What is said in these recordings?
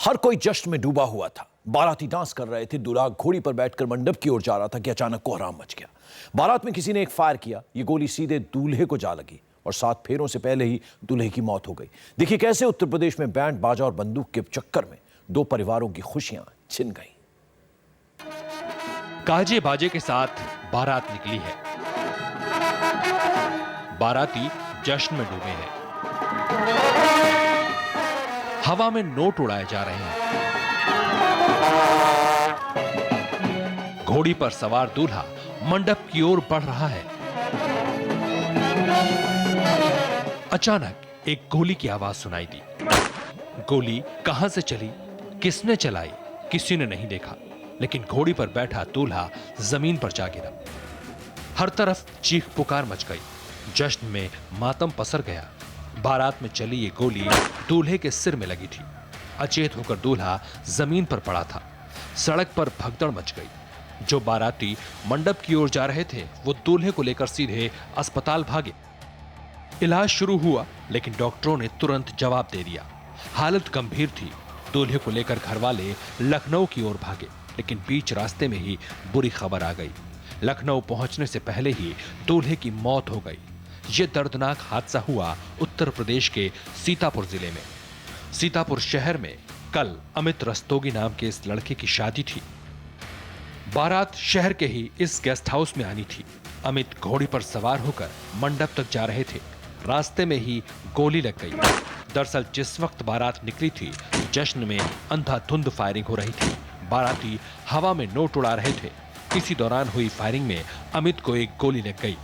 हर कोई जश्न में डूबा हुआ था। बाराती डांस कर रहे थे। दूल्हा घोड़ी पर बैठकर मंडप की ओर जा रहा था कि अचानक कोहराम मच गया। बारात में किसी ने एक फायर किया। ये गोली सीधे दूल्हे को जा लगी और 7 फेरों से पहले ही दूल्हे की मौत हो गई। देखिए कैसे उत्तर प्रदेश में बैंड बाजा और बंदूक के चक्कर में 2 परिवारों की खुशियां छिन गईं। काजे बाजे के साथ बारात निकली है। बाराती जश्न में डूबे हैं। हवा में नोट उड़ाए जा रहे हैं। घोड़ी पर सवार दूल्हा मंडप की ओर बढ़ रहा है। अचानक एक गोली की आवाज सुनाई दी। गोली कहां से चली, किसने चलाई, किसी ने नहीं देखा, लेकिन घोड़ी पर बैठा दूल्हा जमीन पर जा गिरा। हर तरफ चीख पुकार मच गई। जश्न में मातम पसर गया। बारात में चली ये गोली दूल्हे के सिर में लगी थी। अचेत होकर दूल्हा जमीन पर पड़ा था। सड़क पर भगदड़ मच गई। जो बाराती मंडप की ओर जा रहे थे वो दूल्हे को लेकर सीधे अस्पताल भागे। इलाज शुरू हुआ, लेकिन डॉक्टरों ने तुरंत जवाब दे दिया। हालत गंभीर थी। दूल्हे को लेकर घरवाले लखनऊ की ओर भागे, लेकिन बीच रास्ते में ही बुरी खबर आ गई। लखनऊ पहुंचने से पहले ही दूल्हे की मौत हो गई। यह दर्दनाक हादसा हुआ उत्तर प्रदेश के सीतापुर जिले में। सीतापुर शहर में कल अमित रस्तोगी नाम के इस लड़के की शादी थी। बारात शहर के ही इस गेस्ट हाउस में आनी थी। अमित घोड़ी पर सवार होकर मंडप तक जा रहे थे। रास्ते में ही गोली लग गई। दरअसल जिस वक्त बारात निकली थी, जश्न में अंधाधुंध फायरिंग हो रही थी। बाराती हवा में नोट उड़ा रहे थे। इसी दौरान हुई फायरिंग में अमित को एक गोली लग गई।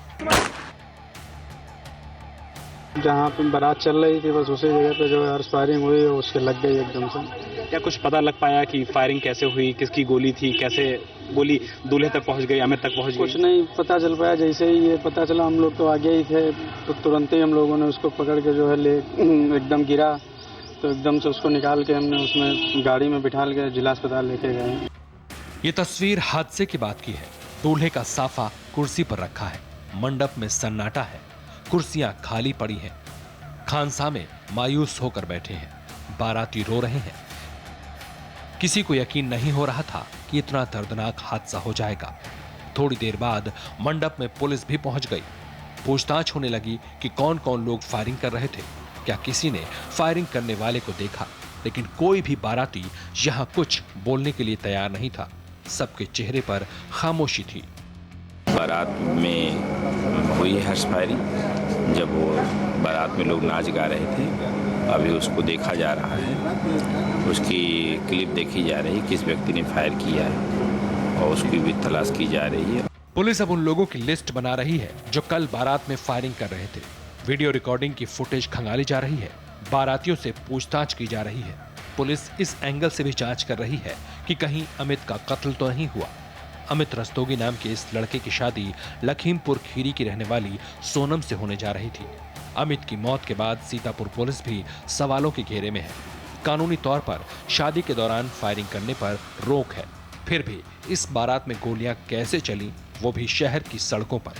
जहाँ पे बारात चल रही थी बस उसी जगह पे जो है फायरिंग हुई, उसके लग गई एकदम से। क्या कुछ पता लग पाया कि फायरिंग कैसे हुई, किसकी गोली थी, कैसे गोली दूल्हे तक पहुंच गई, अमित तक पहुंच गई? कुछ नहीं पता चल पाया। जैसे ही ये पता चला हम लोग तो आगे ही थे, तो तुरंत ही हम लोगों ने उसको पकड़ के जो है ले एकदम गिरा, तो एकदम से उसको निकाल के हमने उसमें गाड़ी में बिठा के जिला अस्पताल लेके गए। ये तस्वीर हादसे की बात की है। दूल्हे का साफा कुर्सी पर रखा है। मंडप में सन्नाटा है। कुर्सियां खाली पड़ी हैं। खानसामे मायूस होकर बैठे हैं। बाराती रो रहे हैं। किसी को यकीन नहीं हो रहा था कि इतना दर्दनाक हादसा हो जाएगा। थोड़ी देर बाद मंडप में पुलिस भी पहुंच गई। पूछताछ होने लगी कि कौन कौन लोग फायरिंग कर रहे थे। क्या किसी ने फायरिंग करने वाले को देखा? लेकिन कोई भी बाराती यहां कुछ बोलने के लिए तैयार नहीं था। सबके चेहरे पर खामोशी थी। बारात में हुई है हर्ष फायरिंग। जब वो बारात में लोग नाच गा रहे थे, अभी उसको देखा जा रहा है। उसकी क्लिप देखी जा रही है, किस व्यक्ति ने फायर किया है, और उसकी भी तलाश की जा रही है। पुलिस अब उन लोगों की लिस्ट बना रही है जो कल बारात में फायरिंग कर रहे थे। वीडियो रिकॉर्डिंग की फुटेज खंगाली जा रही है। बारातियों से पूछताछ की जा रही है। पुलिस इस एंगल से भी जांच कर रही है कि कहीं अमित का कत्ल तो नहीं हुआ। अमित रस्तोगी नाम के इस लड़के की शादी लखीमपुर खीरी की रहने वाली सोनम से होने जा रही थी। अमित की मौत के बाद सीतापुर पुलिस भी सवालों के घेरे में है। कानूनी तौर पर शादी के दौरान फायरिंग करने पर रोक है, फिर भी इस बारात में गोलियां कैसे चली, वो भी शहर की सड़कों पर।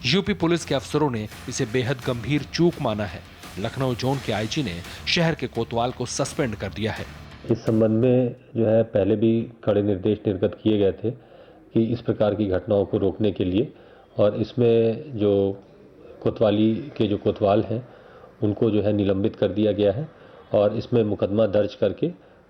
यूपी पुलिस के अफसरों ने इसे बेहद गंभीर चूक माना है। लखनऊ जोन के आईजी ने शहर के कोतवाल को सस्पेंड कर दिया है। इस संबंध में जो है पहले भी कड़े निर्देश निर्गत किए गए थे कि इस प्रकार की घटनाओं को रोकने के लिए, और इसमें जो कोतवाली के जो कोतवाल हैं उनको जो है निलंबित कर दिया गया है और इसमें मुकदमा दर्ज करके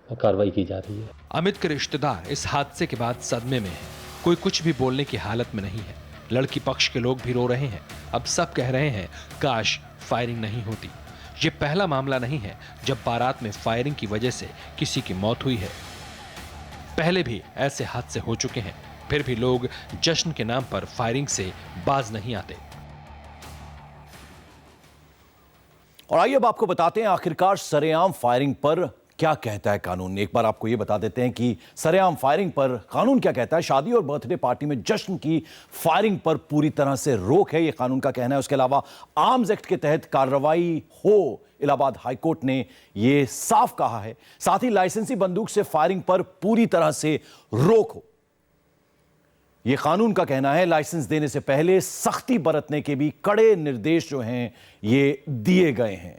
कार्रवाई की जा रही है। अमित के रिश्तेदार इस हादसे के बाद सदमे में हैं। कोई कुछ भी बोलने की हालत में नहीं है। लड़की पक्ष के लोग भी रो रहे हैं। अब सब कह रहे हैं काश फायरिंग नहीं होती। ये पहला मामला नहीं है जब बारात में फायरिंग की वजह से किसी की मौत हुई है। पहले भी ऐसे हादसे हो चुके हैं, फिर भी लोग जश्न के नाम पर फायरिंग से बाज नहीं आते। और आइए अब आपको बताते हैं आखिरकार सरेआम फायरिंग पर क्या कहता है कानून। एक बार आपको यह बता देते हैं कि सरेआम फायरिंग पर कानून क्या कहता है। शादी और बर्थडे पार्टी में जश्न की फायरिंग पर पूरी तरह से रोक है, यह कानून का कहना है। उसके अलावा आर्म्स एक्ट के तहत कार्रवाई हो, इलाहाबाद हाईकोर्ट ने यह साफ कहा है। साथ ही लाइसेंसी बंदूक से फायरिंग पर पूरी तरह से रोक हो, यह कानून का कहना है। लाइसेंस देने से पहले सख्ती बरतने के भी कड़े निर्देश जो हैं ये दिए गए हैं।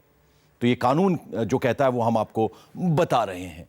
तो ये कानून जो कहता है वो हम आपको बता रहे हैं।